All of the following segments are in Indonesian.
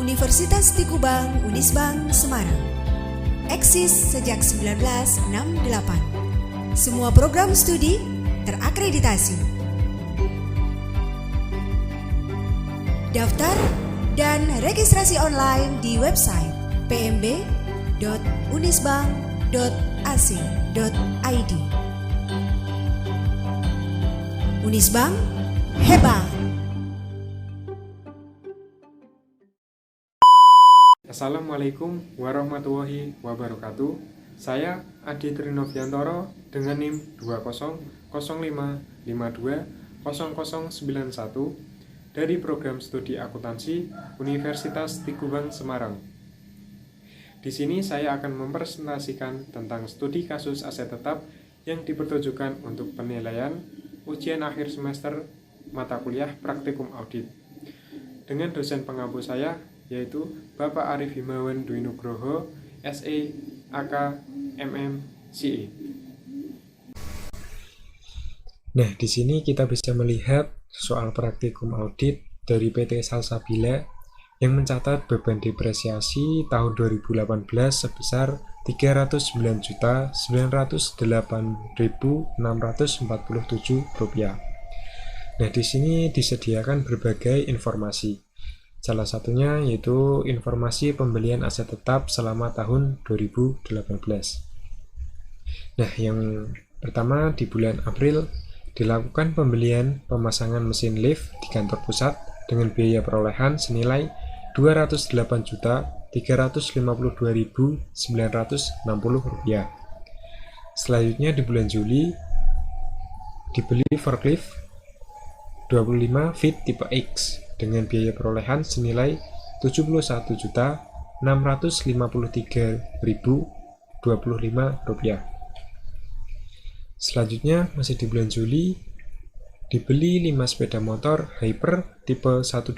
Universitas Tikubang Unisbank Semarang. Eksis sejak 1968. Semua program studi terakreditasi. Daftar dan registrasi online di website pmb.unisbank.ac.id. Unisbank hebat. Assalamualaikum warahmatullahi wabarakatuh. Saya Adi Trinoviantoro dengan NIM 2005520091 dari program studi akuntansi Universitas Tikubang Semarang. Di sini saya akan mempresentasikan tentang studi kasus aset tetap yang dipertujukan untuk penilaian ujian akhir semester mata kuliah praktikum audit. Dengan dosen pengampu saya yaitu Bapak Arif Himawan Dwi Nugroho, SE, AK, MM, CE. Nah, di sini kita bisa melihat soal praktikum audit dari PT Salsabila yang mencatat beban depresiasi tahun 2018 sebesar Rp309.908.647. Nah, di sini disediakan berbagai informasi. Salah satunya yaitu informasi pembelian aset tetap selama tahun 2018. Nah, yang pertama di bulan April dilakukan pembelian pemasangan mesin lift di kantor pusat dengan biaya perolehan senilai Rp208.352.960. Selanjutnya di bulan Juli dibeli forklift 25 feet tipe X dengan biaya perolehan senilai Rp71.653.025. Selanjutnya masih di bulan Juli dibeli 5 sepeda motor Hyper tipe 125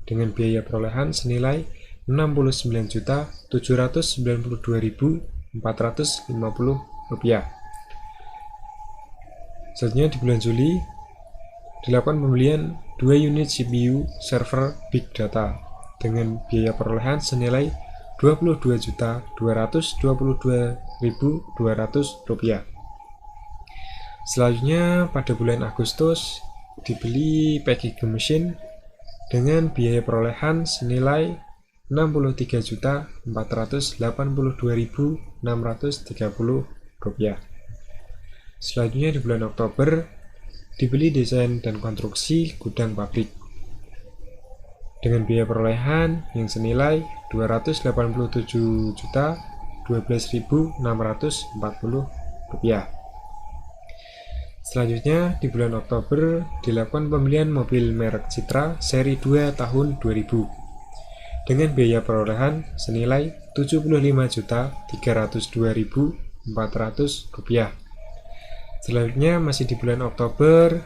dengan biaya perolehan senilai Rp69.792.450. Selanjutnya di bulan Juli dilakukan pembelian 2 unit CPU server Big Data dengan biaya perolehan senilai Rp22.222.200. Selanjutnya pada bulan Agustus dibeli packaging machine dengan biaya perolehan senilai Rp63.482.630. Selanjutnya di bulan Oktober dibeli desain dan konstruksi gudang pabrik dengan biaya perolehan yang senilai Rp287.012.640. Selanjutnya di bulan Oktober dilakukan pembelian mobil merek Citra seri 2 tahun 2000 dengan biaya perolehan senilai Rp75.302.400. Selanjutnya masih di bulan Oktober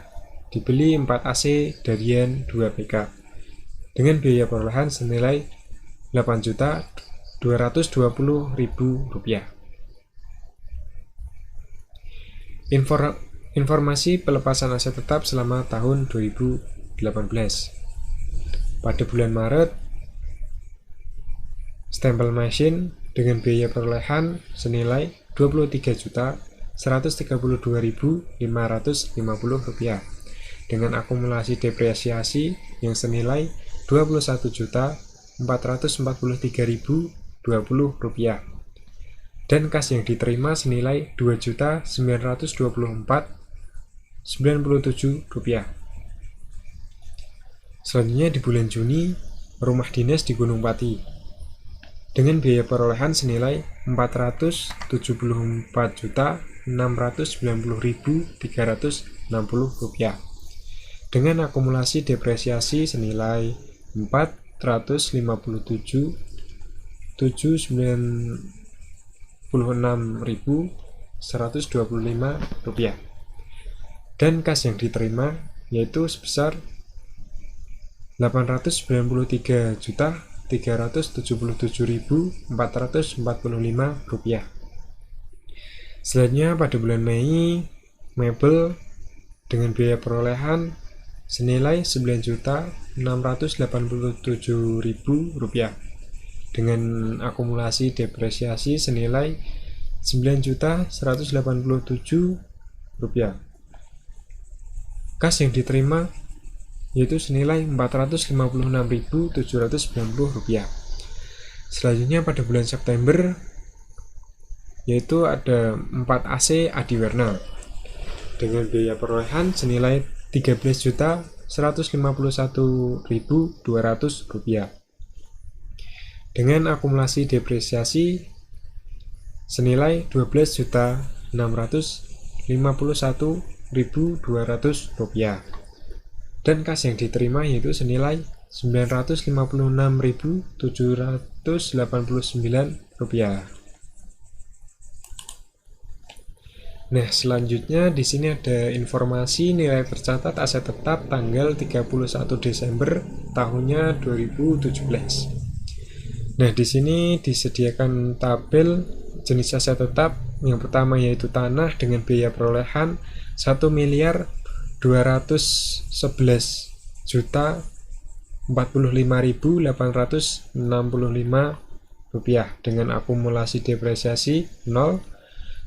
dibeli 4 AC Darian 2 PK dengan biaya perolehan senilai Rp8.220.000. Informasi pelepasan aset tetap selama tahun 2018. Pada bulan Maret, stempel machine dengan biaya perolehan senilai Rp23.132.550 dengan akumulasi depresiasi yang senilai Rp24.443.020 dan kas yang diterima senilai Rp2.924.97. Selanjutnya di bulan Juni, rumah dinas di Gunung Pati dengan biaya perolehan senilai Rp474.690.360 dengan akumulasi depresiasi senilai Rp436.125 dan kas yang diterima yaitu sebesar Rp893.377.445. Selanjutnya pada bulan Mei, mebel dengan biaya perolehan senilai Rp9.687.000 dengan akumulasi depresiasi senilai Rp9.187.000. Kas yang diterima yaitu senilai Rp456.790. Selanjutnya pada bulan September yaitu ada 4 AC Adiwarna dengan biaya perolehan senilai Rp13.151.200 dengan akumulasi depresiasi senilai Rp12.651.200 dan kas yang diterima yaitu senilai Rp956.789. Nah, selanjutnya di sini ada informasi nilai tercatat aset tetap tanggal 31 Desember tahunnya 2017. Nah, di sini disediakan tabel jenis aset tetap. Yang pertama yaitu tanah dengan biaya perolehan Rp1.211.045.865 dengan akumulasi depresiasi 0.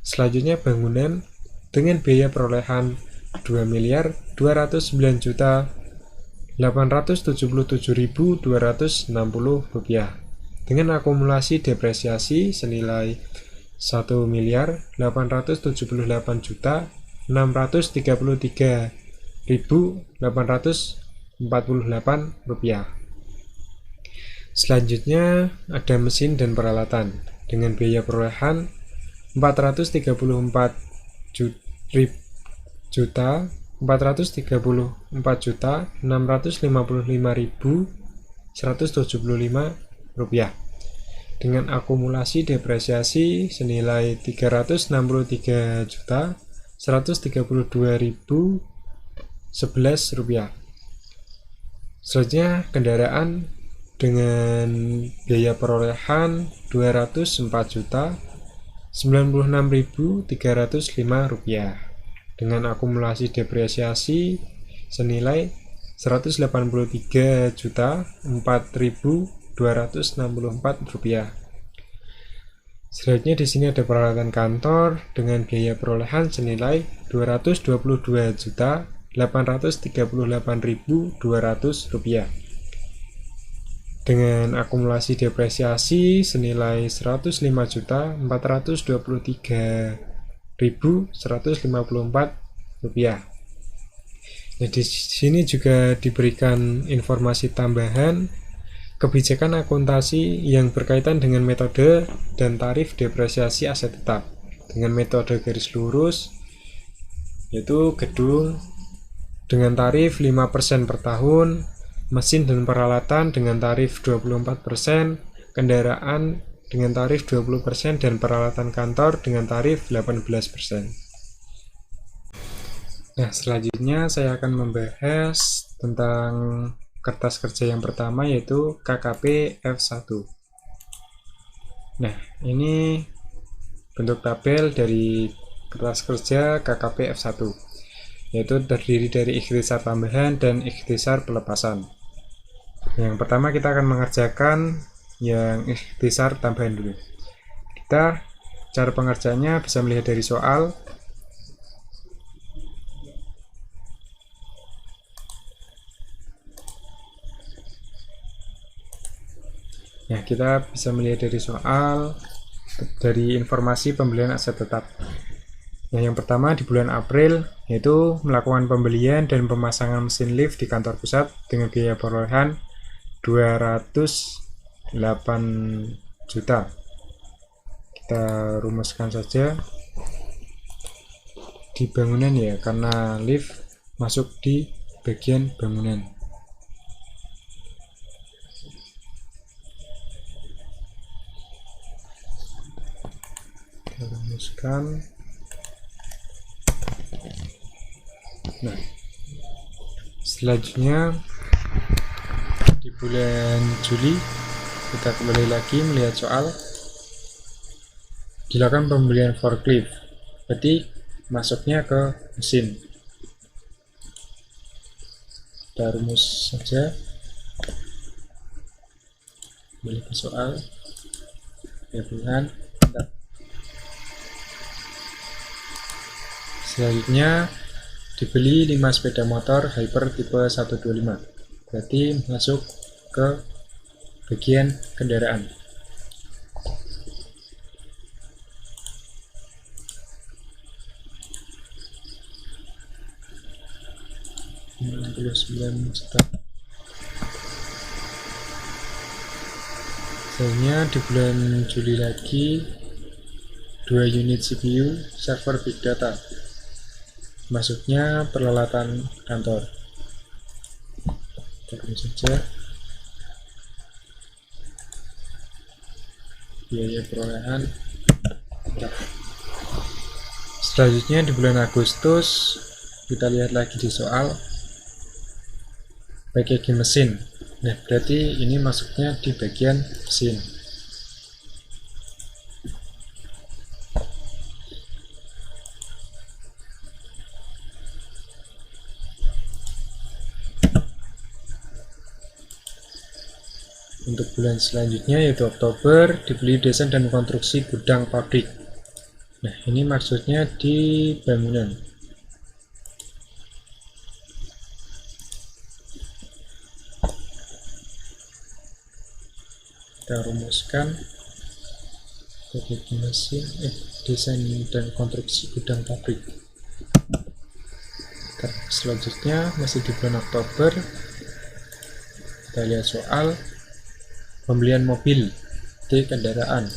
Selanjutnya bangunan dengan biaya perolehan Rp2.209.877.260 dengan akumulasi depresiasi senilai Rp1.878.848. Selanjutnya ada mesin dan peralatan dengan biaya perolehan Rp434.655.175 dengan akumulasi depresiasi senilai Rp363.132.011. Selanjutnya kendaraan dengan biaya perolehan Rp204.096.305 dengan akumulasi depresiasi senilai Rp184.004.264. Selanjutnya di sini ada peralatan kantor dengan biaya perolehan senilai Rp222.838.200 dengan akumulasi depresiasi senilai Rp105.423.154. Nah, di sini juga diberikan informasi tambahan kebijakan akuntansi yang berkaitan dengan metode dan tarif depresiasi aset tetap dengan metode garis lurus, yaitu gedung dengan tarif 5% per tahun, mesin dan peralatan dengan tarif 24%, kendaraan dengan tarif 20% dan peralatan kantor dengan tarif 18%. Nah, selanjutnya saya akan membahas tentang kertas kerja yang pertama yaitu KKP F1. Nah, ini bentuk tabel dari kertas kerja KKP F1, yaitu terdiri dari ikhtisar tambahan dan ikhtisar pelepasan. Yang pertama kita akan mengerjakan yang ikhtisar tambahan dulu. Cara pengerjaannya bisa melihat dari soal. Ya, kita bisa melihat dari soal dari informasi pembelian aset tetap. Nah, yang pertama di bulan April yaitu melakukan pembelian dan pemasangan mesin lift di kantor pusat dengan biaya perolehan 208 juta. Kita rumuskan saja di bangunan ya, karena lift masuk di bagian bangunan. Kita rumuskan. Nah, selanjutnya di bulan Juli kita kembali lagi melihat soal. Dilakukan pembelian forklift, berarti masuknya ke mesin. Kita rumus saja. Kembali ke soal. Gabungan. Selanjutnya dibeli 5 sepeda motor Hyper tipe 125. Berarti masuk ke bagian kendaraan. Selanjutnya di bulan Juli lagi 2 unit CPU server big data, masuknya peralatan kantor. Terus saja biaya perolehan. Selanjutnya di bulan Agustus kita lihat lagi di soal packaging mesin. Nah, berarti ini masuknya di bagian mesin. Untuk bulan selanjutnya yaitu Oktober, dibeli desain dan konstruksi gudang pabrik. Nah, ini maksudnya di bangunan. Kita rumuskan packaging mesin, desain dan konstruksi gudang pabrik. Selanjutnya masih di bulan Oktober, kita lihat soal pembelian mobil di kendaraan.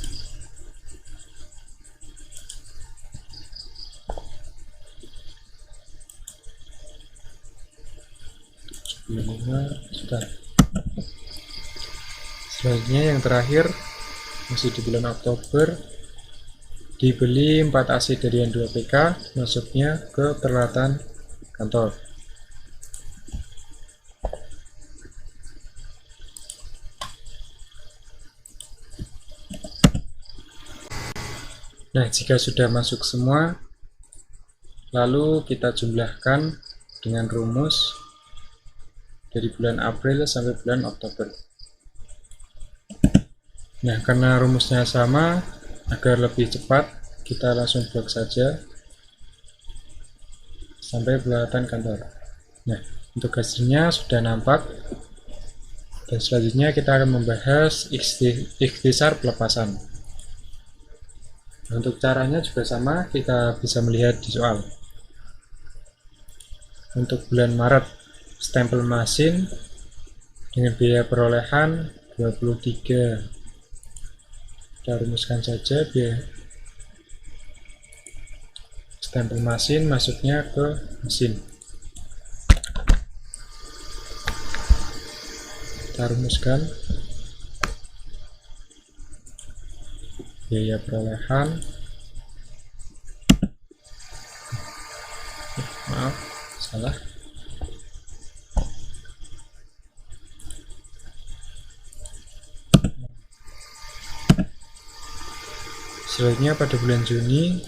Selanjutnya yang terakhir masih di bulan Oktober, dibeli 4 AC dari N2 PK, masuknya ke peralatan kantor. Nah, jika sudah masuk semua, lalu kita jumlahkan dengan rumus dari bulan April sampai bulan Oktober. Nah, karena rumusnya sama, agar lebih cepat, kita langsung blok saja sampai peralatan kantor. Nah, untuk hasilnya sudah nampak. Dan selanjutnya kita akan membahas ikhtisar pelepasan. Nah, untuk caranya juga sama, kita bisa melihat di soal. Untuk bulan Maret, stempel mesin dengan biaya perolehan 23. Kita rumuskan saja biaya stempel mesin masuknya ke mesin. Kita rumuskan biaya perolehan, maaf salah, selanjutnya pada bulan Juni,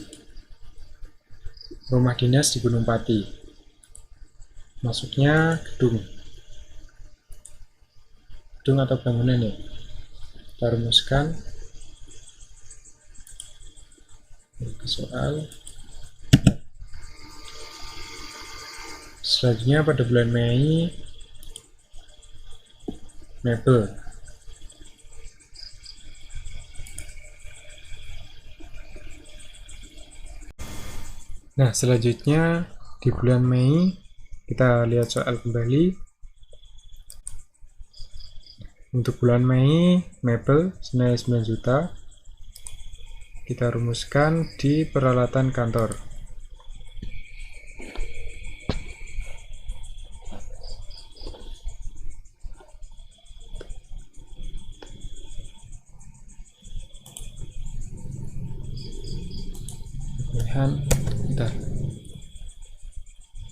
rumah dinas di Gunung Pati, masuknya gedung atau bangunan ya. Kita rumuskan ke soal. Selanjutnya pada bulan Mei, mebel. Nah, selanjutnya di bulan Mei kita lihat soal kembali. Untuk bulan Mei, mebel senilai 9 juta. Kita rumuskan di peralatan kantor.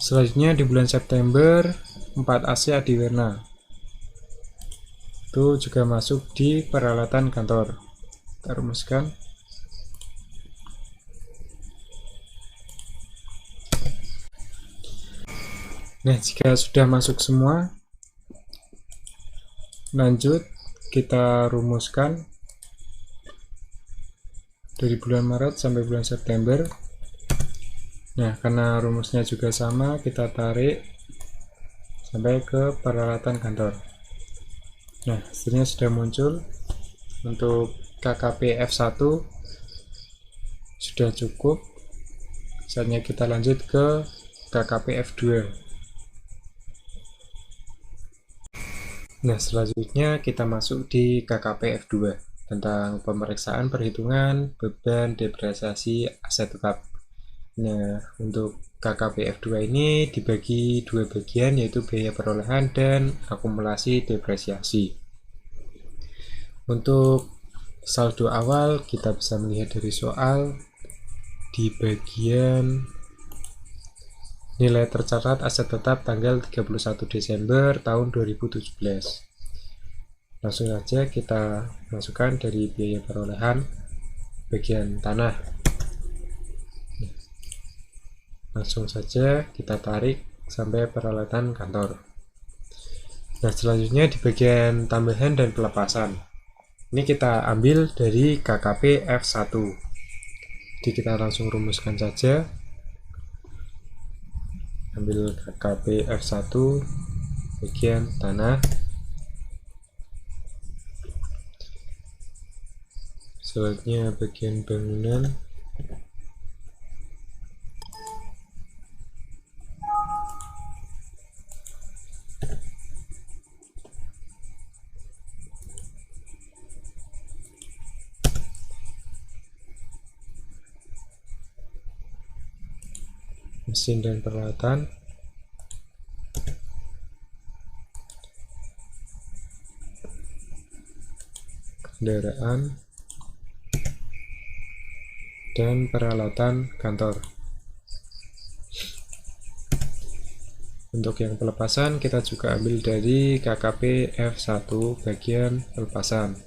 Selanjutnya di bulan September 4 AC Adiwerna, itu juga masuk di peralatan kantor. Kita rumuskan. Nah, jika sudah masuk semua, lanjut kita rumuskan dari bulan Maret sampai bulan September. Nah, karena rumusnya juga sama, kita tarik sampai ke peralatan kantor. Nah, hasilnya sudah muncul. Untuk KKP F1 sudah cukup. Saatnya kita lanjut ke KKP F2. Nah, selanjutnya kita masuk di KKP F2 tentang pemeriksaan perhitungan beban depresiasi aset tetap. Nah, untuk KKP F2 ini dibagi dua bagian, yaitu biaya perolehan dan akumulasi depresiasi. Untuk saldo awal kita bisa melihat dari soal di bagian nilai tercatat aset tetap tanggal 31 Desember tahun 2017. Langsung saja kita masukkan dari biaya perolehan bagian tanah. Langsung saja kita tarik sampai peralatan kantor. Nah, selanjutnya di bagian tambahan dan pelepasan. Ini kita ambil dari KKP F1. Jadi kita langsung rumuskan saja. Ambil KKP F1 bagian tanah, selanjutnya bagian bangunan, mesin dan peralatan, kendaraan, dan peralatan kantor. Untuk yang pelepasan kita juga ambil dari KKP F1 bagian pelepasan.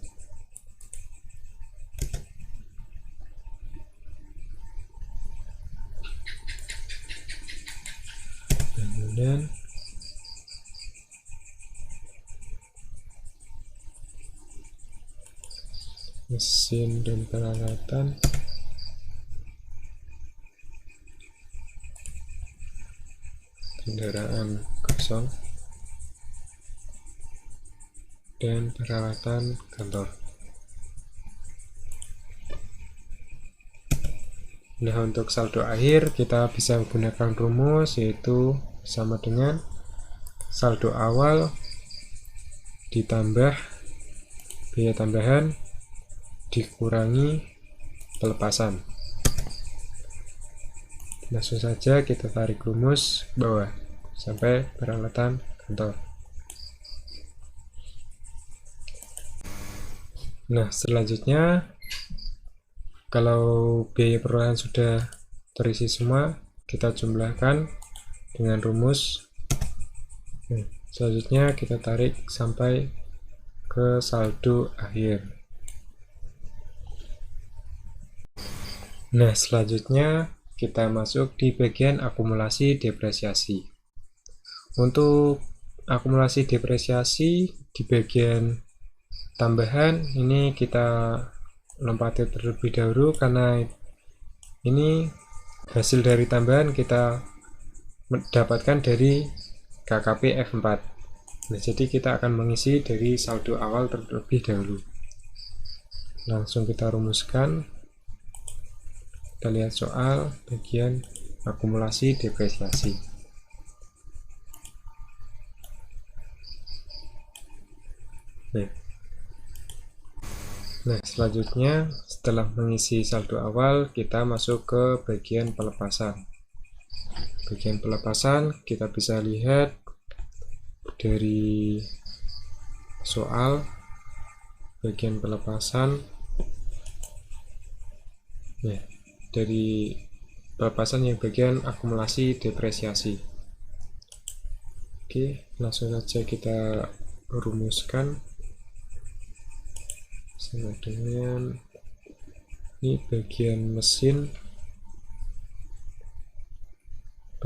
Kemudian mesin dan peralatan, kendaraan kosong, dan peralatan kantor. Nah, untuk saldo akhir kita bisa menggunakan rumus, yaitu sama dengan saldo awal ditambah biaya tambahan dikurangi pelepasan. Langsung saja kita tarik rumus bawah sampai peralatan kantor. Nah, selanjutnya kalau biaya perolehan sudah terisi semua, kita jumlahkan dengan rumus. Nah, selanjutnya kita tarik sampai ke saldo akhir. Nah, selanjutnya kita masuk di bagian akumulasi depresiasi. Untuk akumulasi depresiasi di bagian tambahan ini kita lompati terlebih dahulu, karena ini hasil dari tambahan kita mendapatkan dari KKP F4. Nah, jadi kita akan mengisi dari saldo awal terlebih dahulu. Langsung kita rumuskan. Kita lihat soal bagian akumulasi depresiasi. Nah, selanjutnya setelah mengisi saldo awal, kita masuk ke bagian pelepasan. Bagian pelepasan kita bisa lihat dari soal bagian pelepasan. Nah, dari pelepasan yang bagian akumulasi depresiasi. Oke, langsung saja kita rumuskan sama dengan ini bagian mesin,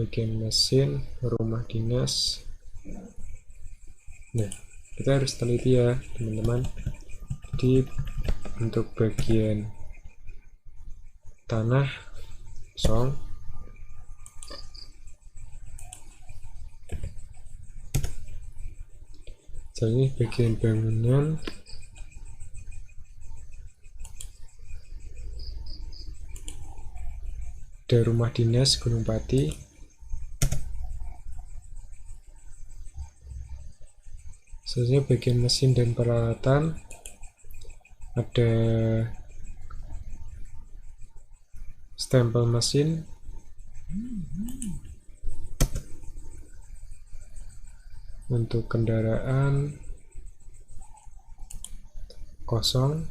bagian mesin, rumah dinas. Nah, kita harus teliti ya teman-teman. Jadi untuk bagian tanah kosong, jadi bagian bangunan, ada rumah dinas Gunung Pati, selanjutnya bagian mesin dan peralatan, ada stempel mesin, untuk kendaraan kosong,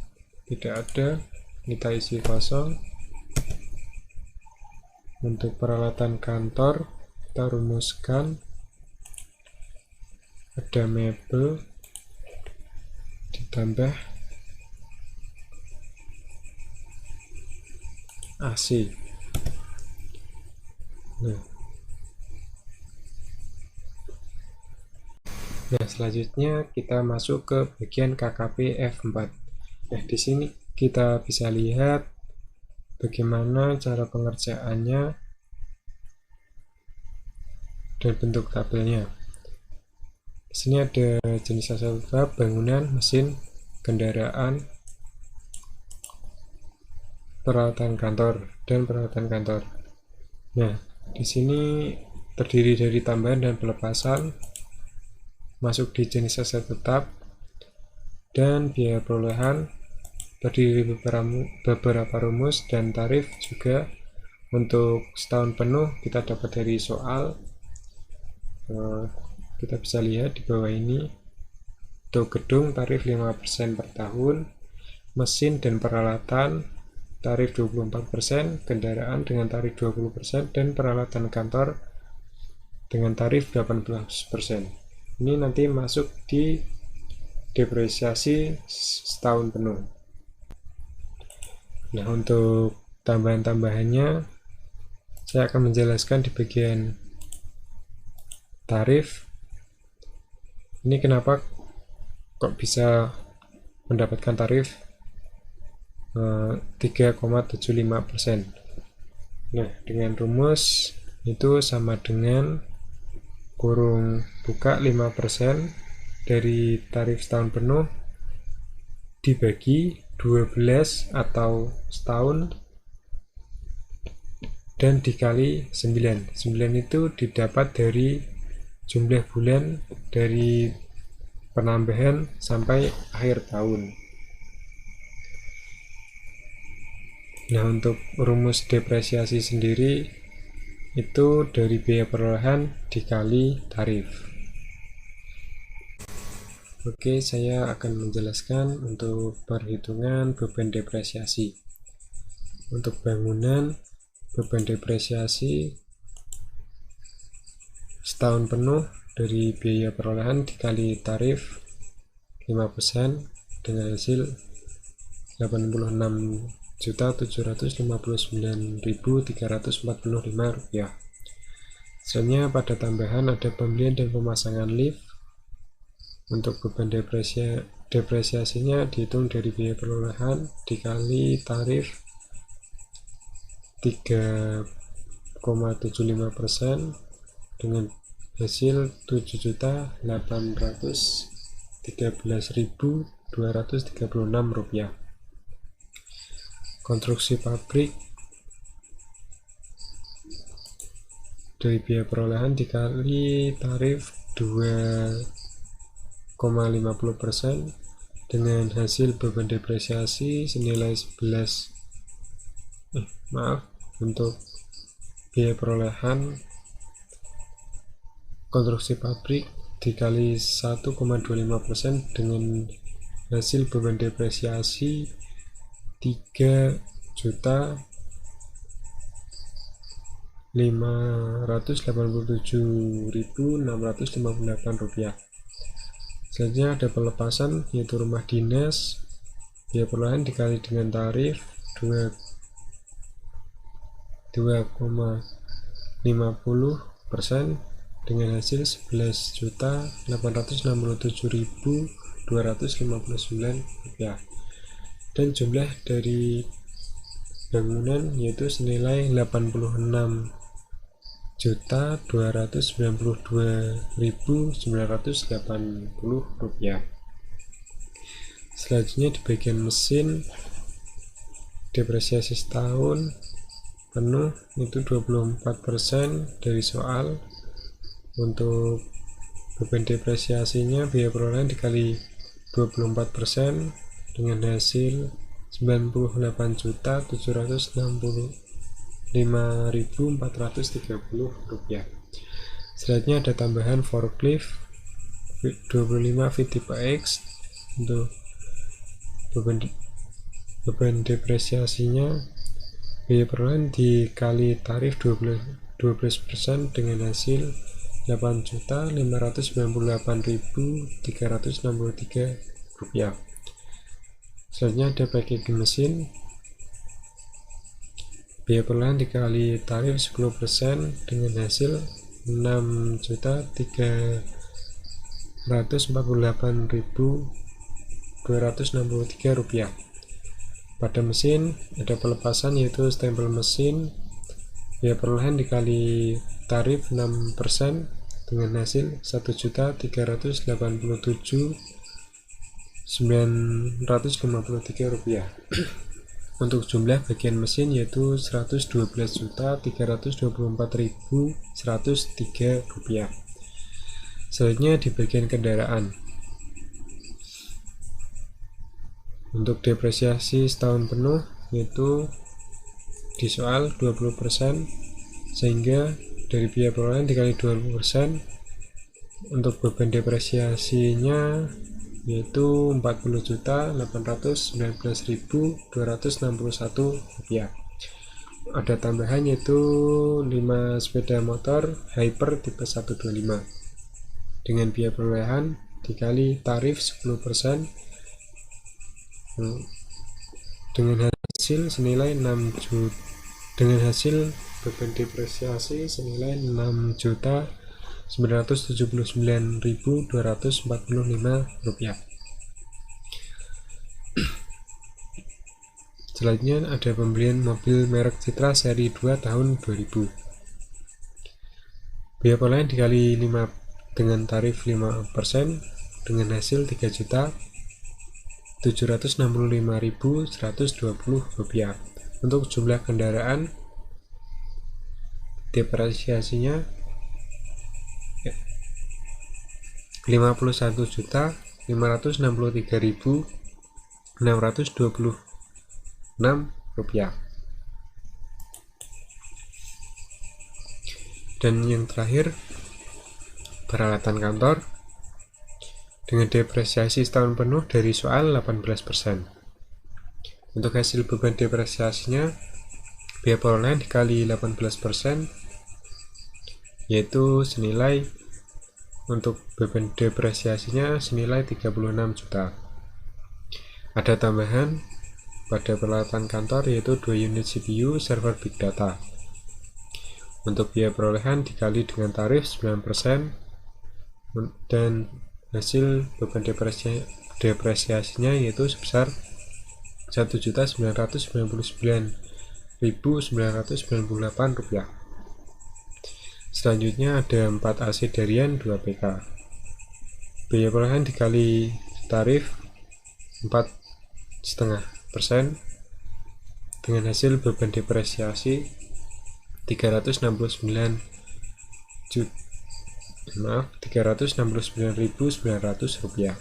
tidak ada, kita isi kosong. Untuk peralatan kantor kita rumuskan, ada mebel ditambah AC. Nah, selanjutnya kita masuk ke bagian KKP F4. Nah, di sini kita bisa lihat bagaimana cara pengerjaannya dan bentuk tabelnya. Di sini ada jenis aset tetap, bangunan, mesin, kendaraan, peralatan kantor, dan peralatan kantor. Nah, di sini terdiri dari tambahan dan pelepasan, masuk di jenis aset tetap, dan biaya perolehan terdiri beberapa rumus dan tarif juga. Untuk setahun penuh kita dapat dari soal, kita bisa lihat di bawah ini. Untuk gedung tarif 5% per tahun, mesin dan peralatan tarif 24%, kendaraan dengan tarif 20%, dan peralatan kantor dengan tarif 18%. Ini nanti masuk di depresiasi setahun penuh. Nah, untuk tambahan-tambahannya saya akan menjelaskan di bagian tarif. Ini kenapa kok bisa mendapatkan tarif 3,75%. Nah, dengan rumus itu sama dengan kurung buka 5% dari tarif setahun penuh dibagi 12 atau setahun dan dikali 9. 9 itu didapat dari jumlah bulan dari penambahan sampai akhir tahun. Nah, untuk rumus depresiasi sendiri itu dari biaya perolehan dikali tarif. Oke, saya akan menjelaskan untuk perhitungan beban depresiasi. Untuk bangunan, beban depresiasi setahun penuh dari biaya perolehan dikali tarif 5% dengan hasil 86.759.345 rupiah. Selanjutnya pada tambahan ada pembelian dan pemasangan lift. Untuk beban depresiasinya dihitung dari biaya perolehan dikali tarif 3,75% dengan hasil 7.813.236 rupiah. Konstruksi pabrik dari biaya perolehan dikali tarif 2,50% dengan hasil beban depresiasi senilai 11. Untuk biaya perolehan konstruksi pabrik dikali 1,25% dengan hasil beban depresiasi 3.587.658 rupiah. Selanjutnya ada pelepasan, yaitu rumah dinas, biaya perolehan dikali dengan tarif 2,50% dengan hasil 11.867.259 rupiah. Dan jumlah dari bangunan yaitu senilai 86.292.980 rupiah. Selanjutnya di bagian mesin, depresiasi setahun penuh itu 24% dari soal. Untuk beban depresiasinya biaya perolehan dikali 24% dengan hasil 98.765.430 rupiah. Selanjutnya ada tambahan forklift 25 feet tipe X. Untuk beban depresiasinya biaya perolehan dikali tarif 12% dengan hasil 8.598.363 rupiah. Selanjutnya ada packaging mesin, biaya perolehan dikali tarif 10% dengan hasil 6.348.263 rupiah. Pada mesin ada pelepasan yaitu stempel mesin, biaya perolehan dikali tarif 6% dengan hasil 1.387.953 rupiah. Untuk jumlah bagian mesin yaitu 112.324.103 rupiah. Selanjutnya di bagian kendaraan. Untuk depresiasi setahun penuh yaitu di soal 20%, sehingga dari biaya perolehan dikali 20%. Untuk beban depresiasinya yaitu 40.819.261 rupiah. Ada tambahan yaitu 5 sepeda motor Hyper tipe 125 dengan biaya perolehan dikali tarif 10% dengan hasil senilai 6 juta, dengan hasil beban depresiasi senilai 6.979.245 rupiah. Selanjutnya ada pembelian mobil merek Citra seri 2 tahun 2000. Biaya perolehan dikali 5 dengan tarif 5% dengan hasil 3.765.120 rupiah. Untuk jumlah kendaraan depresiasinya 51.563.626 rupiah. Dan yang terakhir, peralatan kantor dengan depresiasi setahun penuh dari soal 18%. Untuk hasil beban depresiasinya biaya perolehan dikali 18% yaitu senilai, untuk beban depresiasinya senilai 36 juta. Ada tambahan pada peralatan kantor yaitu 2 unit CPU server big data. Untuk biaya perolehan dikali dengan tarif 9% dan hasil beban depresiasinya yaitu sebesar 1.999.998 rupiah. Selanjutnya ada 4 AC Darian 2 PK. Biaya perolehan dikali tarif 4,5% dengan hasil beban depresiasi 369.900 rupiah.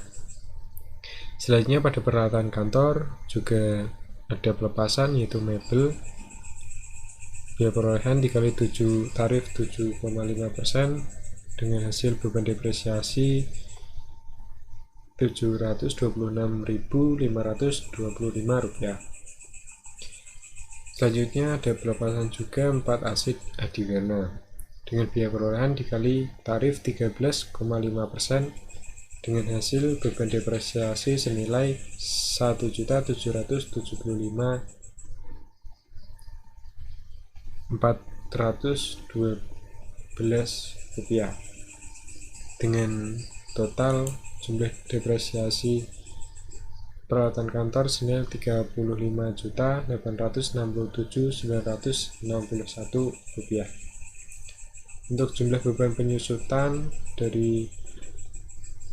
Selanjutnya pada peralatan kantor juga ada pelepasan yaitu mebel. Biaya perolehan dikali tarif 7,5% dengan hasil beban depresiasi 726.525 rupiah. Selanjutnya ada pelepasan juga 4 asid adiwerna dengan biaya perolehan dikali tarif 13,5% dengan hasil beban depresiasi senilai 1.775.420 rupiah dengan total jumlah depresiasi peralatan kantor senilai Rp35.867.961. Untuk jumlah beban penyusutan dari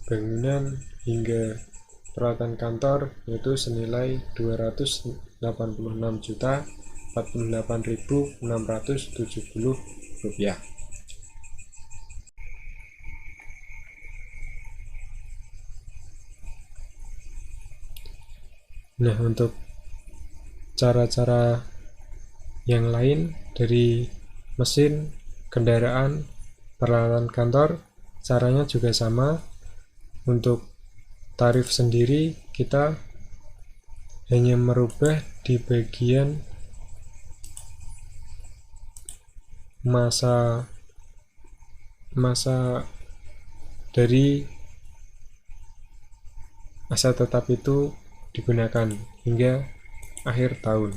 bangunan hingga peralatan kantor yaitu senilai Rp286.048.670. Nah, untuk cara-cara yang lain dari mesin, kendaraan, peralatan kantor, caranya juga sama. Untuk tarif sendiri kita hanya merubah di bagian masa dari aset tetap itu digunakan hingga akhir tahun.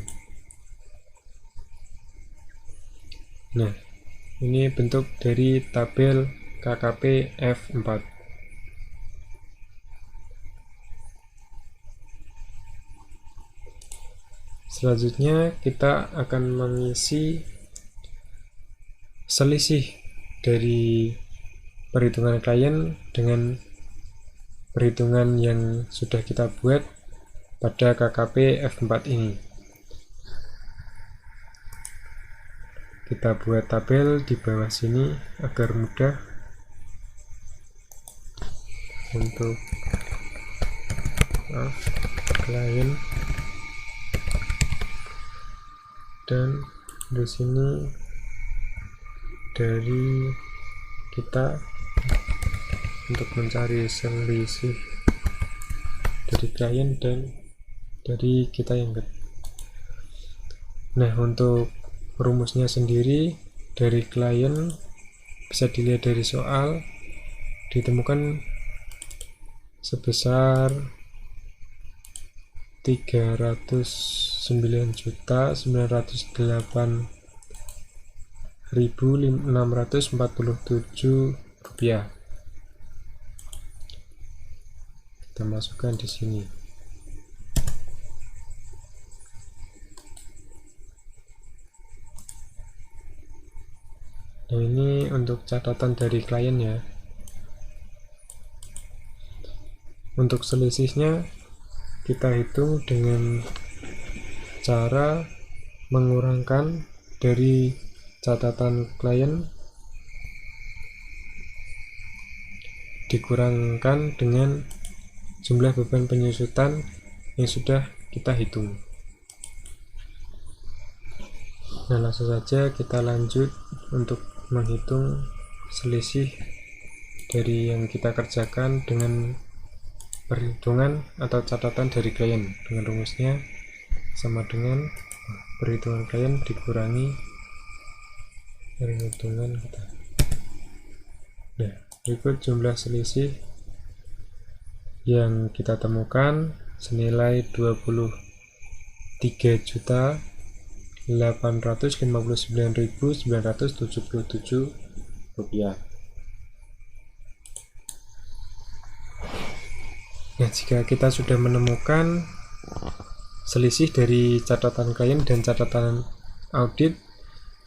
Nah, ini bentuk dari tabel KKP F4. Selanjutnya kita akan mengisi selisih dari perhitungan klien dengan perhitungan yang sudah kita buat pada KKP F4 ini. Kita buat tabel di bawah sini agar mudah untuk klien, dan di sini dari kita untuk mencari selisih dari klien dan dari kita yang Nah, untuk rumusnya sendiri dari klien bisa dilihat dari soal, ditemukan sebesar 309.908.647 rupiah. Kita masukkan di sini. Nah, ini untuk catatan dari klien ya. Untuk selisihnya kita hitung dengan cara mengurangkan dari catatan klien dikurangkan dengan jumlah beban penyusutan yang sudah kita hitung. Nah, langsung saja kita lanjut untuk menghitung selisih dari yang kita kerjakan dengan perhitungan atau catatan dari klien. Dengan rumusnya sama dengan perhitungan klien dikurangi perhitungan kita. Nah, berikut jumlah selisih yang kita temukan senilai 23.859.977 rupiah. Nah, jika kita sudah menemukan selisih dari catatan klien dan catatan audit,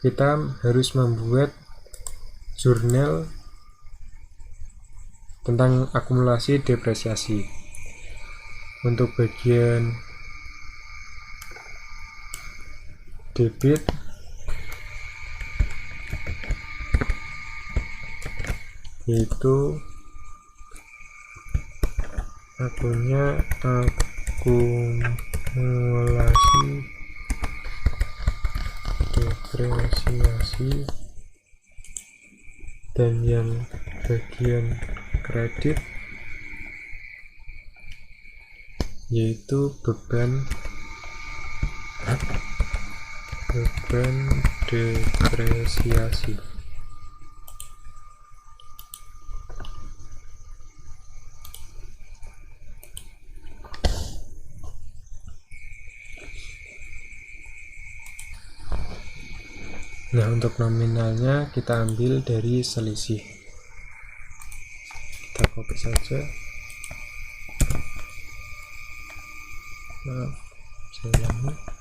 kita harus membuat jurnal tentang akumulasi depresiasi. Untuk bagian debit yaitu akunnya akumulasi depresiasi, dan yang bagian kredit yaitu beban depresiasi. Nah, untuk nominalnya kita ambil dari selisih. Kita copy saja. Maaf, saya ulangi.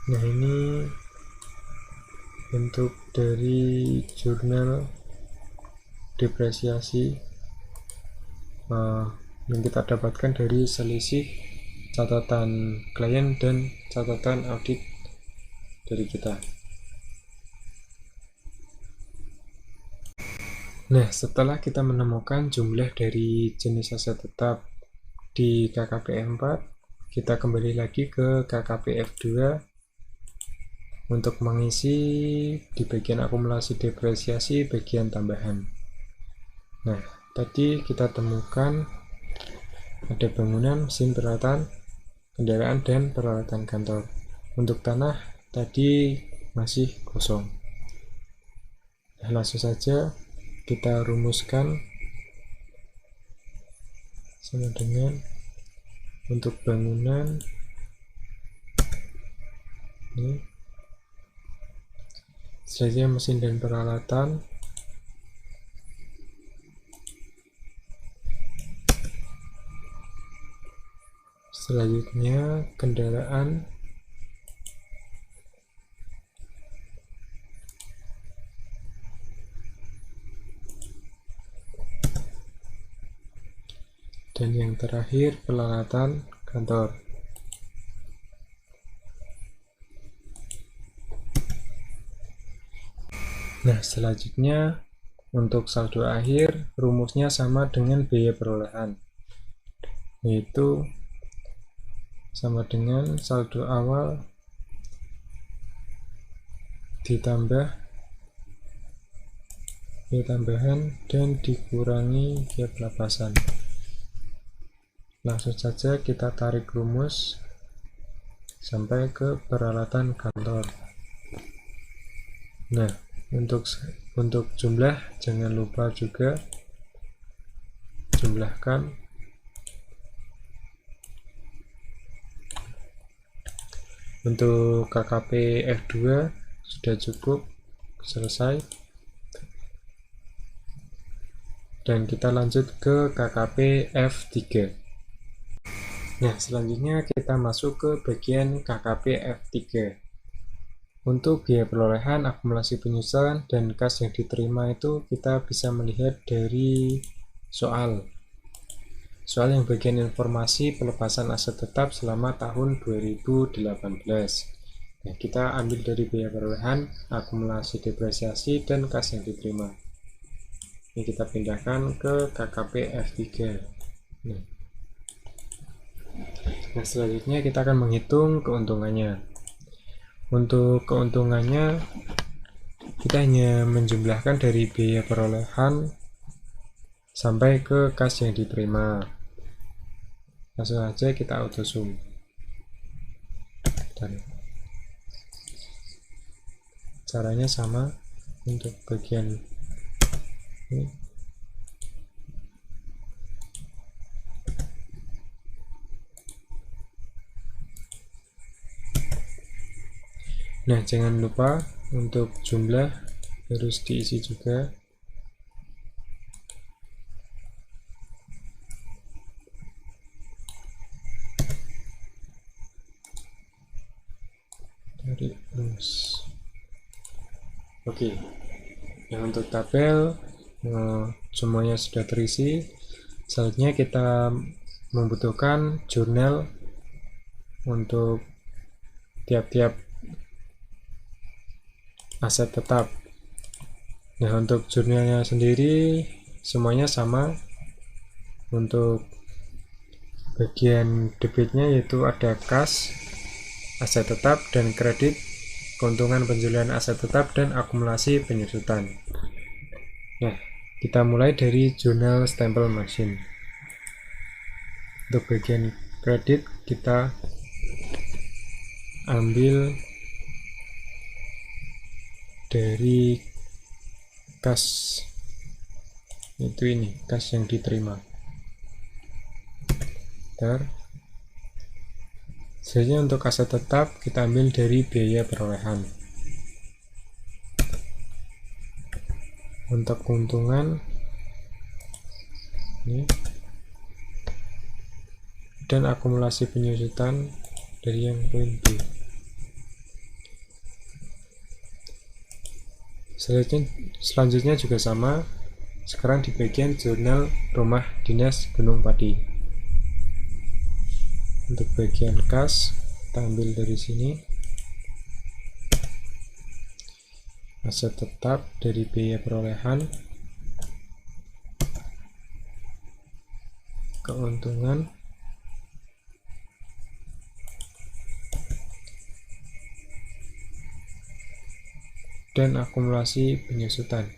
Nah, ini bentuk dari jurnal depresiasi yang kita dapatkan dari selisih catatan klien dan catatan audit dari kita. Nah, setelah kita menemukan jumlah dari jenis aset tetap di KKP 4, kita kembali lagi ke KKP F2 untuk mengisi di bagian akumulasi depresiasi bagian tambahan. Nah, tadi kita temukan ada bangunan, mesin peralatan, kendaraan, dan peralatan kantor. Untuk tanah tadi masih kosong. Nah, langsung saja kita rumuskan sama dengan untuk bangunan ini, selanjutnya mesin dan peralatan, selanjutnya kendaraan, dan yang terakhir peralatan kantor. Nah, selanjutnya untuk saldo akhir rumusnya sama dengan biaya perolehan, yaitu sama dengan saldo awal ditambah biaya tambahan dan dikurangi biaya pelepasan. Langsung saja kita tarik rumus sampai ke peralatan kantor. Nah, untuk jumlah jangan lupa juga jumlahkan untuk KKP F2 sudah cukup, selesai, dan kita lanjut ke KKP F3. Nah, selanjutnya kita masuk ke bagian KKP F3. Untuk biaya perolehan, akumulasi penyusutan, dan kas yang diterima itu kita bisa melihat dari soal yang bagian informasi pelepasan aset tetap selama tahun 2018. Nah, kita ambil dari biaya perolehan, akumulasi depresiasi, dan kas yang diterima. Ini kita pindahkan ke KKP F3. Nah, selanjutnya kita akan menghitung keuntungannya. Untuk keuntungannya kita hanya menjumlahkan dari biaya perolehan sampai ke kas yang diterima. Langsung saja kita auto zoom. Dan caranya sama untuk bagian ini. Nah, jangan lupa untuk jumlah harus diisi juga. Dari rumus. Oke. Nah, untuk tabel semuanya sudah terisi. Selanjutnya kita membutuhkan jurnal untuk tiap-tiap aset tetap. Nah, untuk jurnalnya sendiri semuanya sama. Untuk bagian debitnya yaitu ada kas, aset tetap, dan kredit, keuntungan penjualan aset tetap, dan akumulasi penyusutan. Nah, Kita mulai dari jurnal stempel machine. Untuk bagian kredit kita ambil dari kas, itu ini kas yang diterima. Selanjutnya untuk aset tetap kita ambil dari biaya perolehan. Untuk keuntungan ini, dan akumulasi penyusutan dari yang poin B. Selanjutnya juga sama. Sekarang di bagian jurnal rumah dinas Gunung Pati. Untuk bagian kas kita ambil dari sini. Aset tetap dari biaya perolehan, keuntungan, dan akumulasi penyusutan.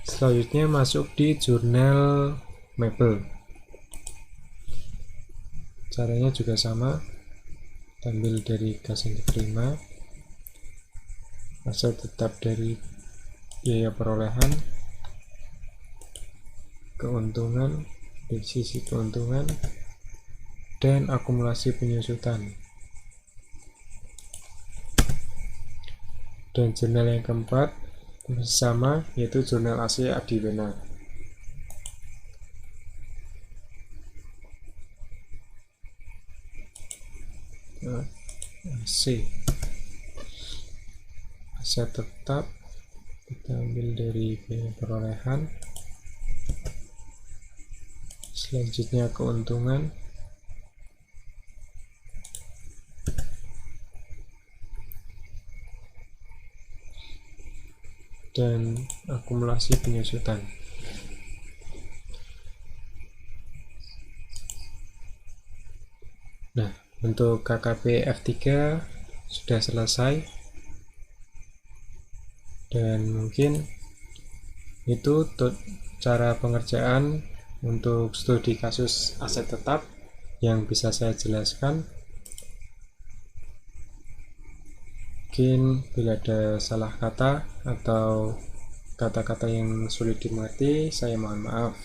Selanjutnya masuk di jurnal mebel. Caranya juga sama. Ambil dari kas yang diterima, aset tetap dari biaya perolehan, keuntungan dari sisi keuntungan, dan akumulasi penyusutan. Dan jurnal yang keempat sama, yaitu jurnal AC Adiwena. C. Aset tetap kita ambil dari biaya perolehan, selanjutnya keuntungan, dan akumulasi penyusutan. Nah, untuk KKP F3 sudah selesai, dan mungkin itu cara pengerjaan untuk studi kasus aset tetap yang bisa saya jelaskan. Mungkin bila ada salah kata atau kata-kata yang sulit dimengerti, saya mohon maaf.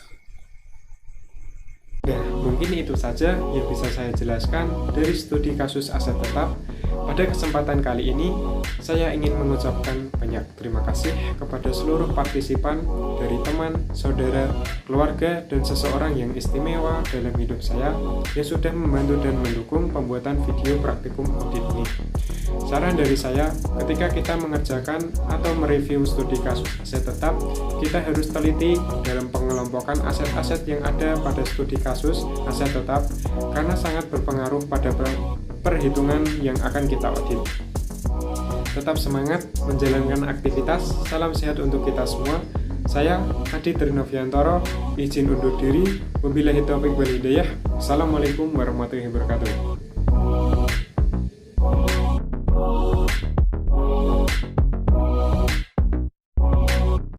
Nah, mungkin itu saja yang bisa saya jelaskan dari studi kasus aset tetap. Pada kesempatan kali ini, saya ingin mengucapkan banyak terima kasih kepada seluruh partisipan dari teman, saudara, keluarga, dan seseorang yang istimewa dalam hidup saya yang sudah membantu dan mendukung pembuatan video praktikum audit ini. Saran dari saya, ketika kita mengerjakan atau mereview studi kasus aset tetap, kita harus teliti dalam pengelompokan aset-aset yang ada pada studi kasus aset tetap karena sangat berpengaruh pada perhitungan yang akan kita audit. Tetap semangat menjalankan aktivitas, salam sehat untuk kita semua. Saya Adi Trinoviantoro, izin undur diri. Wabillahi taufiq wal hidayah. Assalamualaikum warahmatullahi wabarakatuh.